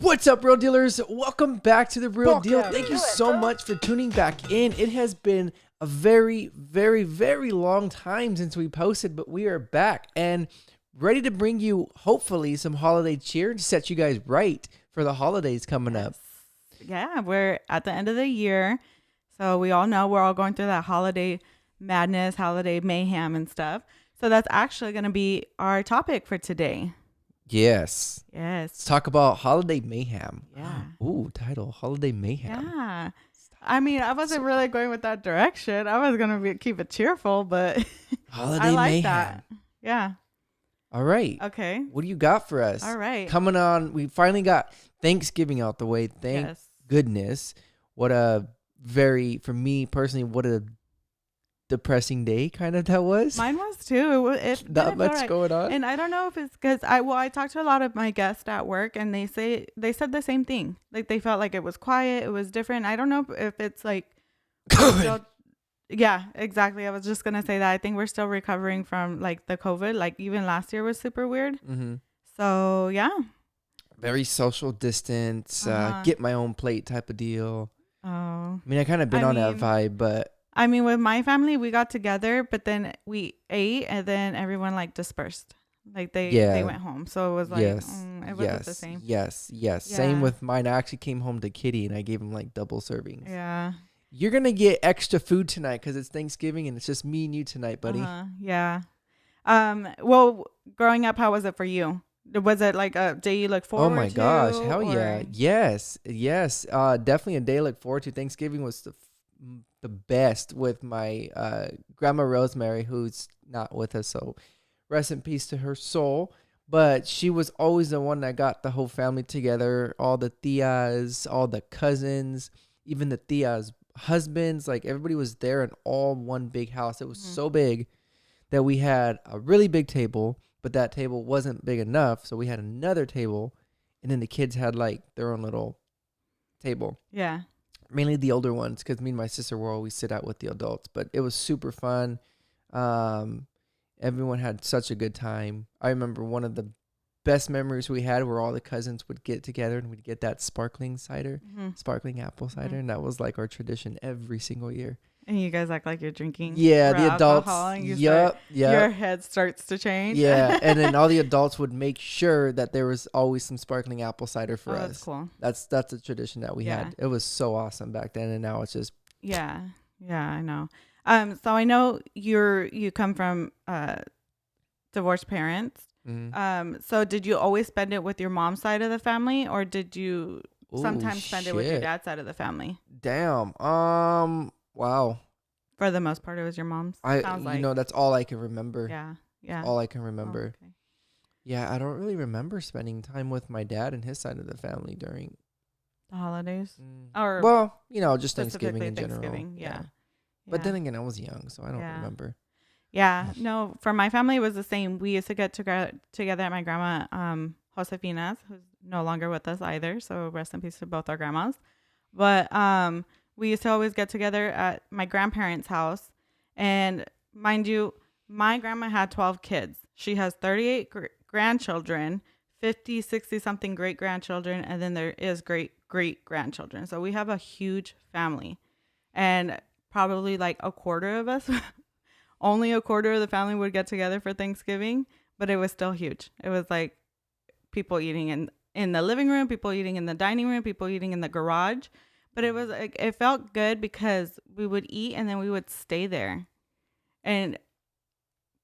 What's up, Real Dealers? Welcome back to the Real Deal. Welcome. Thank you so much for tuning back in. It has been a very, very, very long time since we posted, but we are back and ready to bring you, hopefully, some holiday cheer to set you guys right for the holidays coming up. Yeah, we're at the end of the year. So we all know we're all going through that holiday madness, holiday mayhem and stuff. So that's actually going to be our topic for today. Yes. Let's Yes. talk about holiday mayhem. Yeah. Ooh, title, holiday mayhem. Yeah. I mean, I wasn't really going with that direction. I was going to keep it cheerful, but Holiday I like mayhem. that. Yeah. All right. Okay. What do you got for us? All right. Coming on, we finally got Thanksgiving out the way. Thank goodness. What a for me personally, what a depressing day kind of that was. Mine was too. It Not didn't feel much right. going on. And I don't know if it's because I talked to a lot of my guests at work, and they said the same thing. Like they felt like it was quiet, it was different. I don't know if it's like still, yeah, exactly. I was just gonna say that I think we're still recovering from like the COVID. Like even last year was super weird. Mm-hmm. So yeah, Very social distance, Uh-huh. get my own plate type of deal. oh, I mean, I kind of been I on that mean- vibe, but I mean, with my family, we got together, but then we ate, and then everyone like dispersed. Like they went home. So it was like yes, it wasn't the same. yes. Yeah. Same with mine. I actually came home to Kitty and I gave him like double servings. Yeah. You're gonna get extra food tonight because it's Thanksgiving and it's just me and you tonight, buddy. Yeah. Well, growing up, how was it for you? Was it like a day you look forward to? Oh my gosh, hell yeah. or- Yes. Definitely a day I look forward to. Thanksgiving was the best with my grandma Rosemary, who's not with us, so rest in peace to her soul. But she was always the one that got the whole family together, all the tias, all the cousins, even the tias' husbands. Like everybody was there in all one big house. It was so big that we had a really big table, but that table wasn't big enough, so we had another table, and then the kids had like their own little table. Yeah. Mainly the older ones, because me and my sister were always sit out with the adults. But it was super fun. Everyone had such a good time. I remember one of the best memories we had where all the cousins would get together and we'd get that sparkling cider, sparkling apple cider, and that was like our tradition every single year. And you guys act like you're drinking. Yeah, raw the adults. alcohol and Yep. Your head starts to change. Yeah, and then all the adults would make sure that there was always some sparkling apple cider for us. That's cool. That's a tradition that we Yeah. had. It was so awesome back then, and now it's just Yeah. Yeah, I know. So I know you come from divorced parents. So did you always spend it with your mom's side of the family, or did you sometimes spend it with your dad's side of the family? Damn. Wow. For the most part, it was your mom's. Sounds like. That's all I can remember. Yeah. Yeah. All I can remember. Oh, okay. Yeah, I don't really remember spending time with my dad and his side of the family during The holidays. Or just Thanksgiving in general. Thanksgiving, yeah. But then again, I was young, so I don't remember. Yeah, no, for my family, it was the same. We used to get together at my grandma, Josefina's, who's no longer with us either. So rest in peace to both our grandmas. But we used to always get together at my grandparents' house. And mind you, my grandma had 12 kids. She has 38 grandchildren, 50, 60 something great grandchildren. And then there is great grandchildren. So we have a huge family. And probably like a quarter of us, only a quarter of the family would get together for Thanksgiving. But it was still huge. It was like people eating in the living room, people eating in the dining room, people eating in the garage. But it was like, it felt good because we would eat and then we would stay there. And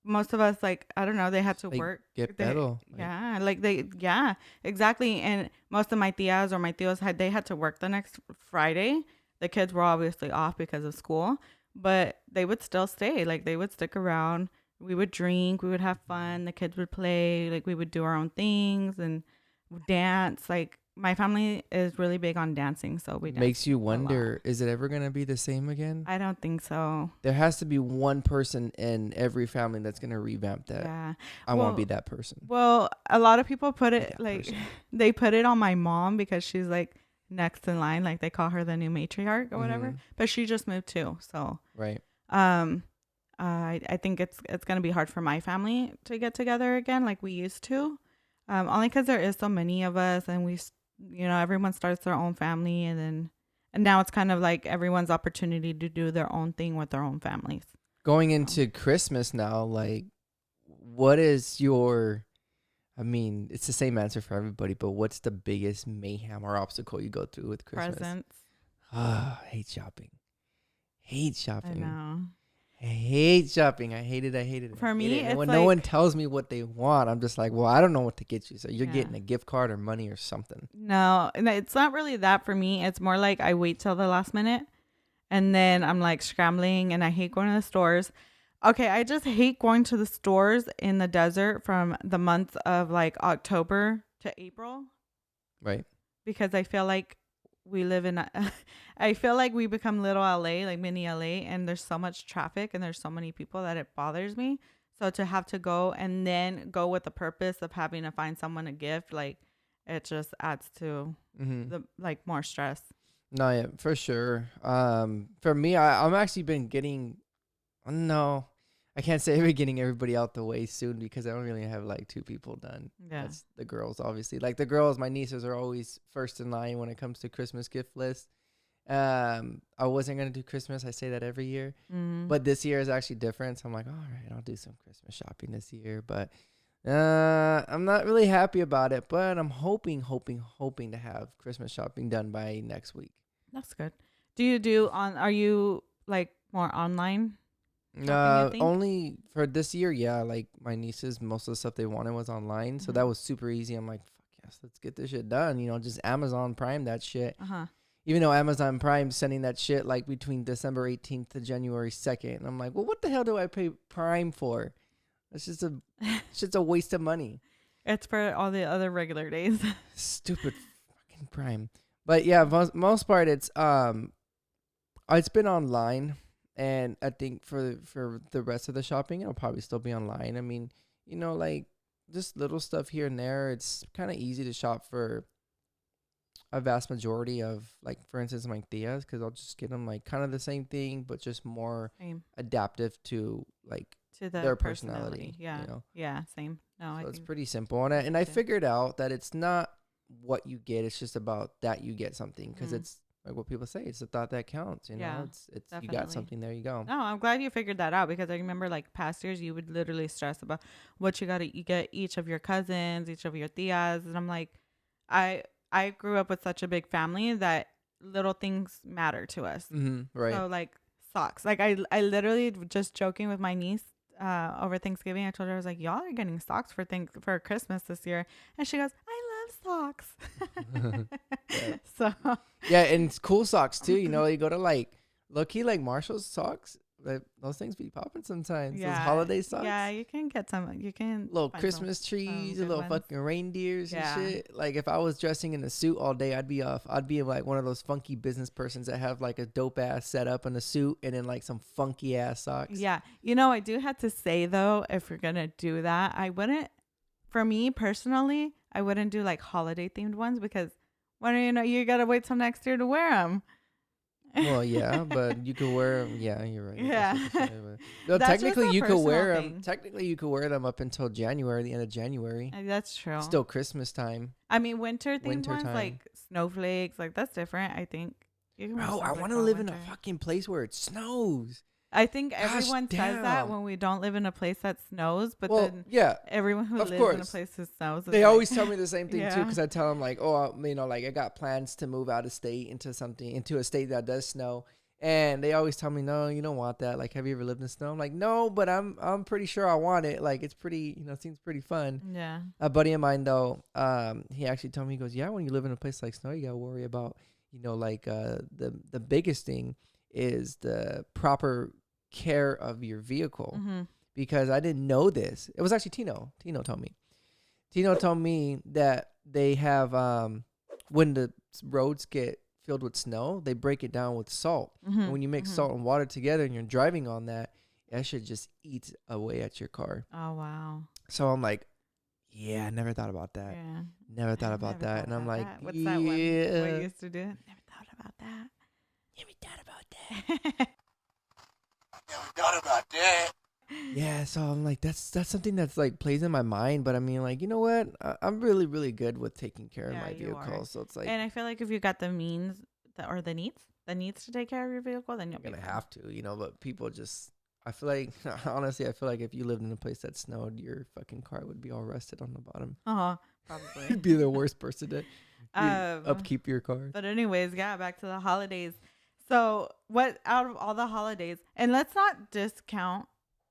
most of us, like, I don't know, they had to work. Get better. Yeah, exactly. And most of my tias or my tios they had to work the next Friday. The kids were obviously off because of school, but they would still stay. Like they would stick around. We would drink, we would have fun. The kids would play, like we would do our own things and dance. Like my family is really big on dancing, so we makes you wonder, is it ever gonna be the same again? I don't think so. There has to be one person in every family that's gonna revamp that. Yeah, I won't be that person. Well, a lot of people put it like they put it on my mom because she's like next in line, like they call her the new matriarch or whatever. But she just moved too, so right. I think it's gonna be hard for my family to get together again like we used to, only because there is so many of us and we everyone starts their own family, and now it's kind of like everyone's opportunity to do their own thing with their own families. Going into Christmas now, like, what is your, I mean, it's the same answer for everybody, but what's the biggest mayhem or obstacle you go through with Christmas? Presents. Hate shopping. Hate shopping. I know. I hate shopping. I hate it. For me, and it's when like, no one tells me what they want, I'm just like, well, I don't know what to get you. So you're getting a gift card or money or something. No, and it's not really that for me. It's more like I wait till the last minute, and then I'm like scrambling, and I hate going to the stores. Okay, I just hate going to the stores in the desert from the month of like October to April. Right. Because I feel like we live in I feel like we become little LA, like mini LA, and there's so much traffic and there's so many people that it bothers me. So to have to go and then go with the purpose of having to find someone a gift, like it just adds to the like more stress. No, yeah, for sure. For me, I'm actually been getting, no, I can't say we're getting everybody out the way soon because I don't really have like 2 people done. Yeah. That's the girls, obviously. Like the girls, my nieces are always first in line when it comes to Christmas gift list. I wasn't going to do Christmas. I say that every year. But this year is actually different. So I'm like, all right, I'll do some Christmas shopping this year. But I'm not really happy about it. But I'm hoping to have Christmas shopping done by next week. That's good. Are you like more online? Only for this year, yeah. Like my nieces, most of the stuff they wanted was online, so that was super easy. I'm like, fuck yes, let's get this shit done. Just Amazon Prime that shit. Even though Amazon Prime's sending that shit like between December 18th to January 2nd, and I'm like, well, what the hell do I pay Prime for? It's just a waste of money. It's for all the other regular days. Stupid fucking Prime. But yeah, most part it's been online. And I think for the rest of the shopping, it'll probably still be online. I mean, like just little stuff here and there. It's kind of easy to shop for a vast majority of, like, for instance, my tias, because I'll just get them like kind of the same thing, but just more adaptive to like their personality. Yeah. Yeah. Same. No, so it's pretty simple. And I figured out that it's not what you get. It's just about that you get something because it's, like what people say, it's the thought that counts. It's you got something, there you go. No, I'm glad you figured that out because I remember like past years you would literally stress about what you get each of your cousins, each of your tias, and I'm like, I grew up with such a big family that little things matter to us. Right. So like socks, like I literally just joking with my niece over Thanksgiving. I told her I was like, y'all are getting socks for Christmas this year, and she goes, I love socks. Yeah. So yeah, and it's cool socks too. You go to like low-key like Marshall's socks. Like, those things be popping sometimes. Yeah. Those holiday socks. Yeah, you can get some. You can little Christmas trees, little fucking reindeers and shit. Like if I was dressing in a suit all day, I'd be off. I'd be like one of those funky business persons that have like a dope ass setup and a suit and then like some funky ass socks. Yeah, I do have to say though, if we're gonna do that, I wouldn't. For me personally, I wouldn't do like holiday themed ones because when you gotta wait till next year to wear them. Well, yeah, but you could wear them. Yeah, you're right. Yeah. No, technically you could wear them. Technically, you could wear them up until January, the end of January. That's true. Still Christmas time. I mean, winter ones like snowflakes, like that's different. I think. Bro, I want to live in a fucking place where it snows. I think everyone says that when we don't live in a place that snows, but then everyone who lives in a place that snows, they always tell me the same thing too. Because I tell them like, oh, like I got plans to move out of state into a state that does snow, and they always tell me, no, you don't want that. Like, have you ever lived in snow? I'm like, no, but I'm pretty sure I want it. Like, it's pretty, seems pretty fun. Yeah. A buddy of mine though, he actually told me, he goes, yeah, when you live in a place like snow, you gotta worry about, the biggest thing is the proper care of your vehicle, because I didn't know this. It was actually Tino told me. Tino told me that they have when the roads get filled with snow, they break it down with salt. And when you mix salt and water together and you're driving on that shit just eats away at your car. Oh wow. So I'm like, yeah, I never thought about that. Yeah. Never thought about that. And I'm like, what's that one? What you used to do? Never thought about that. Never thought about that. Never thought about that. Yeah, so I'm like, that's something that's like plays in my mind. But I mean, like, you know what? I'm really, really good with taking care of Yeah, my you are. vehicle. So it's like And I feel like if you got the means or the needs to take care of your vehicle, then you'll you're be gonna fine. have to, you know. But people just, I feel like, honestly, I feel like if you lived in a place that snowed, your fucking car would be all rusted on the bottom. Probably. You'd be the worst person to um, upkeep your car. but anyways, yeah, back to the holidays. So, what out of all the holidays, and let's not discount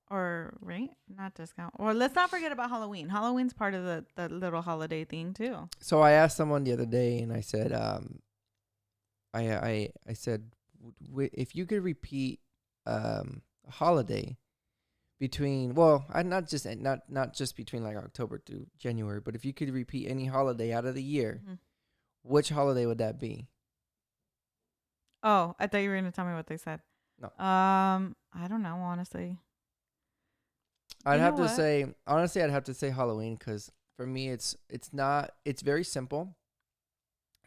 or right, not discount, or let's not forget about Halloween. Halloween's part of the little holiday thing too. So I asked someone the other day, and I said, I said, if you could repeat a holiday between, well, I not just between like October to January, but if you could repeat any holiday out of the year, Mhm. which holiday would that be? Oh, I thought you were gonna tell me what they said. No, I don't know, honestly. I'd You know have to what? say honestly, I'd have to say Halloween because for me, it's very simple.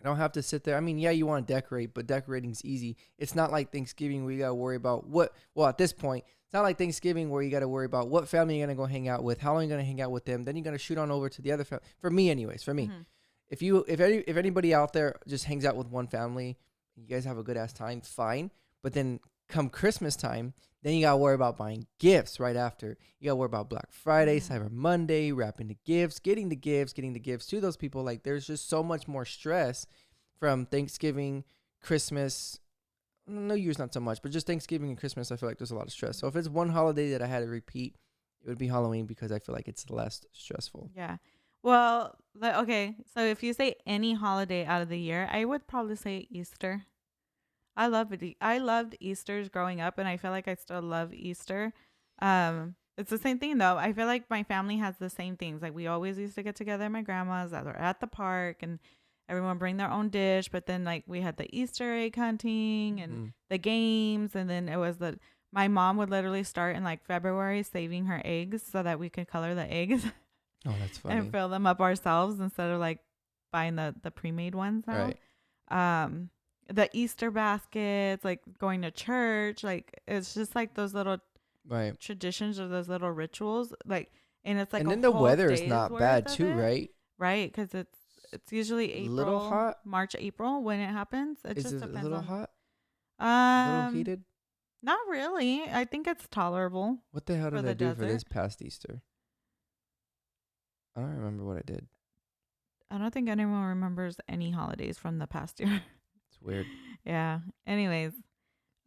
I don't have to sit there. I mean, yeah, you want to decorate, but decorating's easy. It's not like Thanksgiving where you got to worry about what, well, at this point, it's not like Thanksgiving where you got to worry about what family you're going to go hang out with, how long you're going to hang out with them. Then you're going to shoot on over to the other family. For me, anyways, for me. Hmm. If anybody out there just hangs out with one family, you guys have a good ass time, fine. But then come Christmas time, then you gotta worry about buying gifts right after. You gotta worry about Black Friday, Hmm. Cyber Monday, wrapping the gifts, getting the gifts to those people. Like there's just so much more stress from Thanksgiving, Christmas. New Year's not so much, but just Thanksgiving and Christmas, I feel like there's a lot of stress. So if it's one holiday that I had to repeat, it would be Halloween because I feel like it's less stressful. Yeah. Well, okay. So if you say any holiday out of the year, I would probably say Easter. I love it. I loved Easter's growing up, and I feel like I still love Easter. It's the same thing though. I feel like my family has the same things. Like we always used to get together at my grandma's, or at the park, and everyone bring their own dish. But then like we had the Easter egg hunting and Mm-hmm. the games, and then it was the my mom would literally start in like February saving her eggs so that we could color the eggs Oh, that's and funny. fill them up ourselves instead of like buying the pre-made ones now. Right. Um, the Easter baskets, like going to church, like it's just like those little Right. traditions or those little rituals, like, and it's like And a then the whole weather is day's not worth bad of too, it, right? right? Because it's usually Little April, hot? March, April when it happens. It Is just it a depends little on. hot? A little Um, heated? not really. I think it's tolerable What the hell for did I the do for desert. this past Easter? I don't remember what I did. I don't think anyone remembers any holidays from the past year. It's weird. Yeah. Anyways,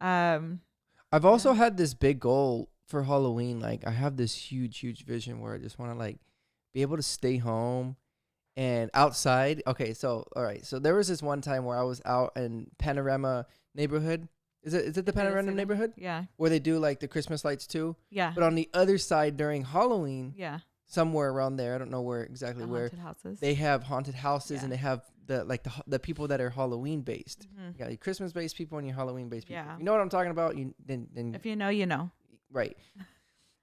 um, I've yeah. also had this big goal for Halloween. Like I have this huge, huge vision where I just want to like be able to stay home and outside. Okay, so all right. So there was this one time where I was out in Panorama neighborhood. Is it the In Bay Panorama City. neighborhood Yeah. where they do like the Christmas lights too? Yeah. But on the other side during Halloween, Yeah. somewhere around there, I don't know where exactly The where, haunted houses. they have haunted houses Yeah. and they have the people that are Halloween based. Hmm. You got your Christmas based people and your Halloween based people. Yeah. You know what I'm talking about? You then If you know, you know. right.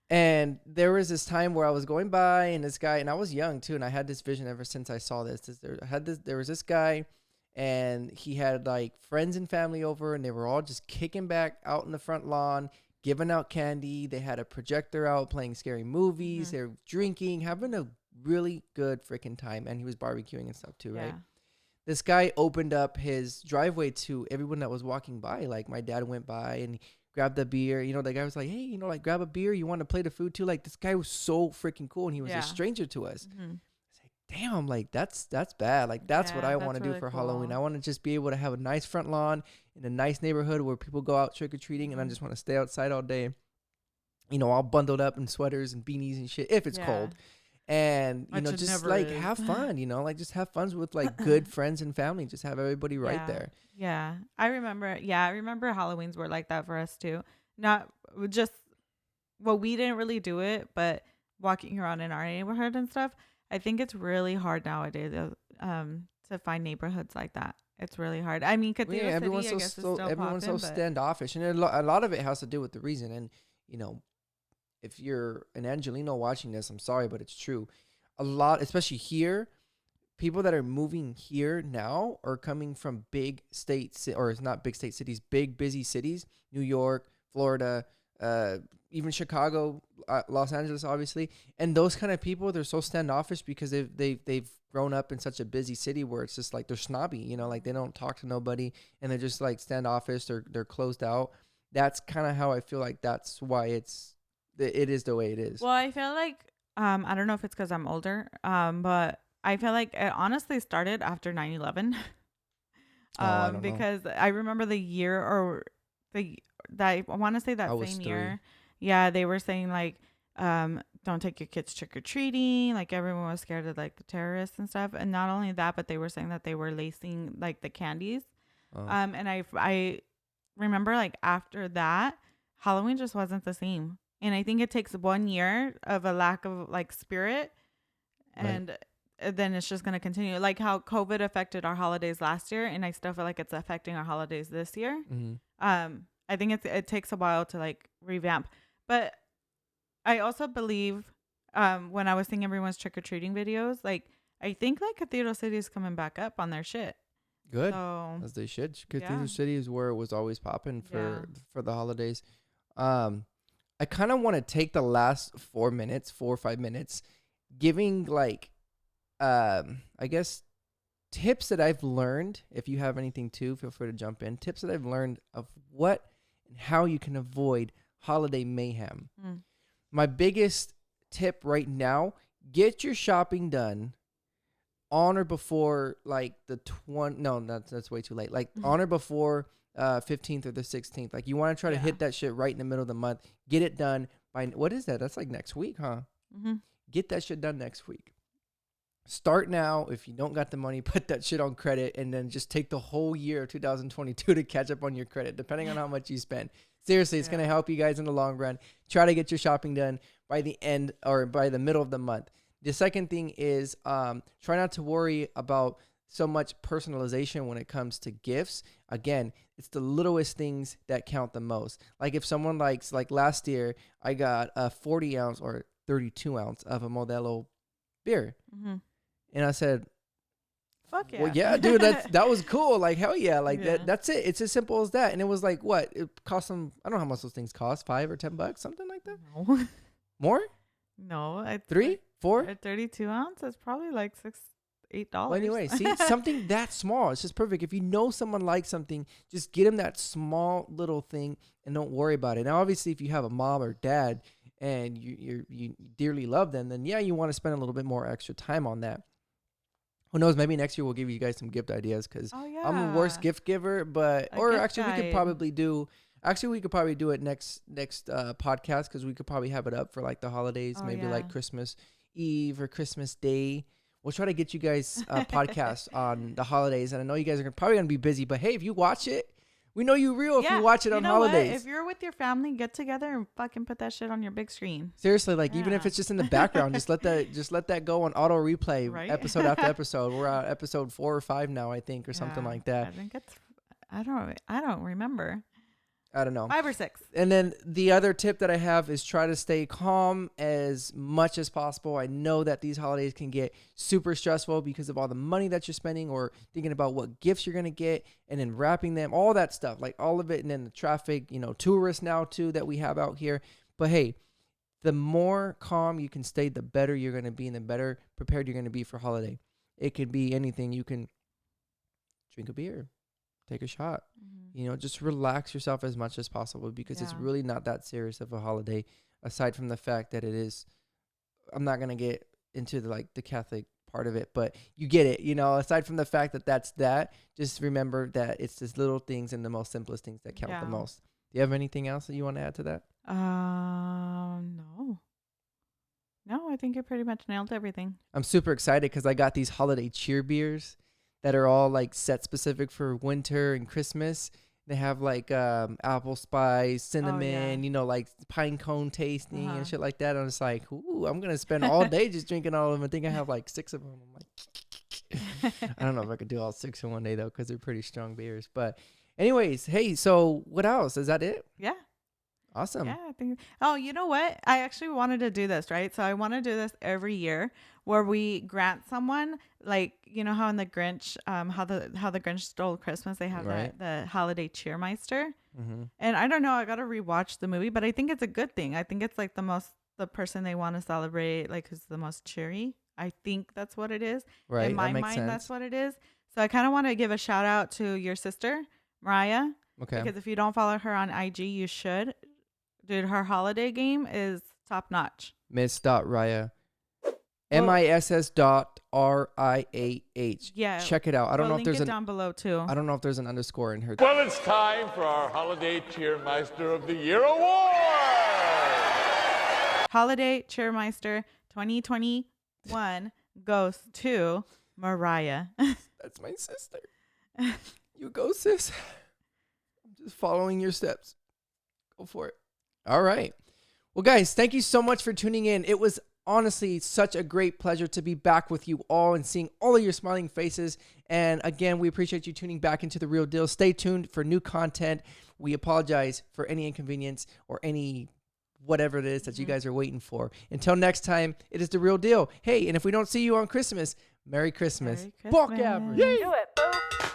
And there was this time where I was going by and this guy, and I was young too, and I had this vision ever since I saw this. There was this guy, and he had like friends and family over, and they were all just kicking back out in the front lawn, giving out candy. They had a projector out playing scary movies. Hmm. They're drinking, having a really good freaking time, and he was barbecuing and stuff too, right? Yeah. This guy opened up his driveway to everyone that was walking by. Like my dad went by and he grabbed a beer. You know, the guy was like, "Hey, you know, like grab a beer. You want to play the food too?" Like this guy was so freaking cool, and he was a Yeah. stranger to us. Hmm. It's like, damn, like that's bad. Like that's what Yeah. I want That's to do really for cool. Halloween. I want to just be able to have a nice front lawn in a nice neighborhood where people go out trick or treating, and I Mhm. just want to stay outside all day. You know, all bundled up in sweaters and beanies and shit if it's Yeah. cold, and you Which know it just never like is. have fun, you know, like just have fun with like good friends and family, just have everybody right Yeah. there. Yeah. I remember. Yeah. I remember Halloweens were like that for us too. Not just, well, we didn't really do it, but walking around in our neighborhood and stuff, I think it's really hard nowadays to find neighborhoods like that. It's really hard. I mean, Well, yeah, Cathedral City, I guess, is still everyone's so popping, but standoffish, and a lot of it has to do with the reason. And you know, if you're an Angelino watching this, I'm sorry, but it's true. A lot, especially here, people that are moving here now are coming from big states, or it's not big state cities, big busy cities, New York, Florida, uh, even Chicago, Los Angeles, obviously. And those kind of people, they're so standoffish because they've grown up in such a busy city where it's just like they're snobby, you know, like they don't talk to nobody and they're just like standoffish. They're closed out. That's kind of how I feel like that's why it is the way it is. Well, I feel like I don't know if it's because I'm older, but I feel like it honestly started after 9/11. Because I remember the year or I want to say that same year. Yeah, they were saying like, don't take your kids trick or treating. Like everyone was scared of like the terrorists and stuff. And not only that, but they were saying that they were lacing like the candies. And I remember like after that, Halloween just wasn't the same. And I think it takes 1 year of a lack of like spirit, and then it's just going to continue. Like how COVID affected our holidays last year, and I still feel like it's affecting our holidays this year. I think it takes a while to like revamp. But I also believe when I was seeing everyone's trick-or-treating videos, like I think like Cathedral City is coming back up on their shit. Good. So, as they should. Cathedral City is where it was always popping for the holidays. I kind of want to take the last 4 or 5 minutes, giving like, I guess, tips that I've learned. If you have anything too, feel free to jump in. Tips that I've learned of what and how you can avoid holiday mayhem. My biggest tip right now, get your shopping done on or before like the that's way too late. Like on or before 15th or the 16th. Like you want to try to hit that shit right in the middle of the month. Get it done by, what is that? That's like next week, huh? Get that shit done next week. Start now. If you don't got the money, put that shit on credit and then just take the whole year of 2022 to catch up on your credit, depending on how much you spend. Seriously, it's going to help you guys in the long run. Try to get your shopping done by the end or by the middle of the month. The second thing is try not to worry about so much personalization when it comes to gifts. Again, it's the littlest things that count the most. Like if someone likes, like last year, I got a 40 ounce or 32 ounce of a Modelo beer. And I said, fuck yeah. Well, yeah, dude, that was cool. Like, hell yeah. Like that's it. It's as simple as that. And it was like, what? It cost them, I don't know how much those things cost, $5 or $10, something like that. No. More? No. 3, 4? A 32 ounce is probably like $8. Well, anyway, see, something that small, it's just perfect. If you know someone likes something, just get them that small little thing and don't worry about it. Now, obviously, if you have a mom or dad and you dearly love them, then yeah, you want to spend a little bit more extra time on that. Who knows? Maybe next year we'll give you guys some gift ideas because I'm the worst gift giver. But we could probably do. Actually, we could probably do it next podcast because we could probably have it up for like the holidays, like Christmas Eve or Christmas Day. We'll try to get you guys a podcast on the holidays, and I know you guys are probably gonna be busy. But hey, if you watch it, we know you real if you watch it on holidays. What? If you're with your family, get together and fucking put that shit on your big screen. Seriously, like even if it's just in the background, just let that go on auto replay, episode after episode. We're at episode 4 or 5 now, I think, or something like that. I think it's. I don't remember. I don't know. 5 or 6. And then the other tip that I have is try to stay calm as much as possible. I know that these holidays can get super stressful because of all the money that you're spending or thinking about what gifts you're going to get and then wrapping them, all that stuff, like all of it. And then the traffic, tourists now too that we have out here. But hey, the more calm you can stay, the better you're going to be and the better prepared you're going to be for holiday. It could be anything. You can drink a beer. Take a shot, just relax yourself as much as possible because it's really not that serious of a holiday aside from the fact that it is. I'm not going to get into the Catholic part of it, but you get it, aside from the fact that just remember that it's the little things and the most simplest things that count the most. Do you have anything else that you want to add to that? No, I think you pretty much nailed everything. I'm super excited because I got these holiday cheer beers that are all like set specific for winter and Christmas. They have like apple spice, cinnamon, like pine cone tasting and shit like that. I'm just like, ooh, I'm gonna spend all day just drinking all of them. I think I have like 6 of them. I'm like, I don't know if I could do all 6 in one day though, because they're pretty strong beers. But anyways, hey, so what else? Is that it? Yeah. Awesome. Yeah, I think. Oh, you know what? I actually wanted to do this, right? So I want to do this every year, where we grant someone, like, you know how in the Grinch, how the Grinch Stole Christmas, they have Right. the holiday cheermeister. Mm-hmm. And I don't know, I got to rewatch the movie, but I think it's a good thing. I think it's like the person they want to celebrate, like, who's the most cheery. I think that's what it is. Right. In my That makes mind, sense. that's what it is. So I kind of want to give a shout out to your sister, Mariah, Okay. because if you don't follow her on IG, you should. Dude, her holiday game is top notch. Miss.Raya. Well- MISS.RIAH. Yeah. Check it out. I don't know if link there's it an down below too. I don't know if there's an underscore in her. Well, it's time for our Holiday Cheermeister of the Year Award! Holiday Cheermeister 2021 goes to Mariah. That's my sister. You go, sis. I'm just following your steps. Go for it. All right. Well, guys, thank you so much for tuning in. It was honestly such a great pleasure to be back with you all and seeing all of your smiling faces. And again, we appreciate you tuning back into The Real Deal. Stay tuned for new content. We apologize for any inconvenience or any whatever it is that you guys are waiting for. Until next time, it is The Real Deal. Hey, and if we don't see you on Christmas, Merry Christmas. Merry Fuck Christmas. average. Do it, boo.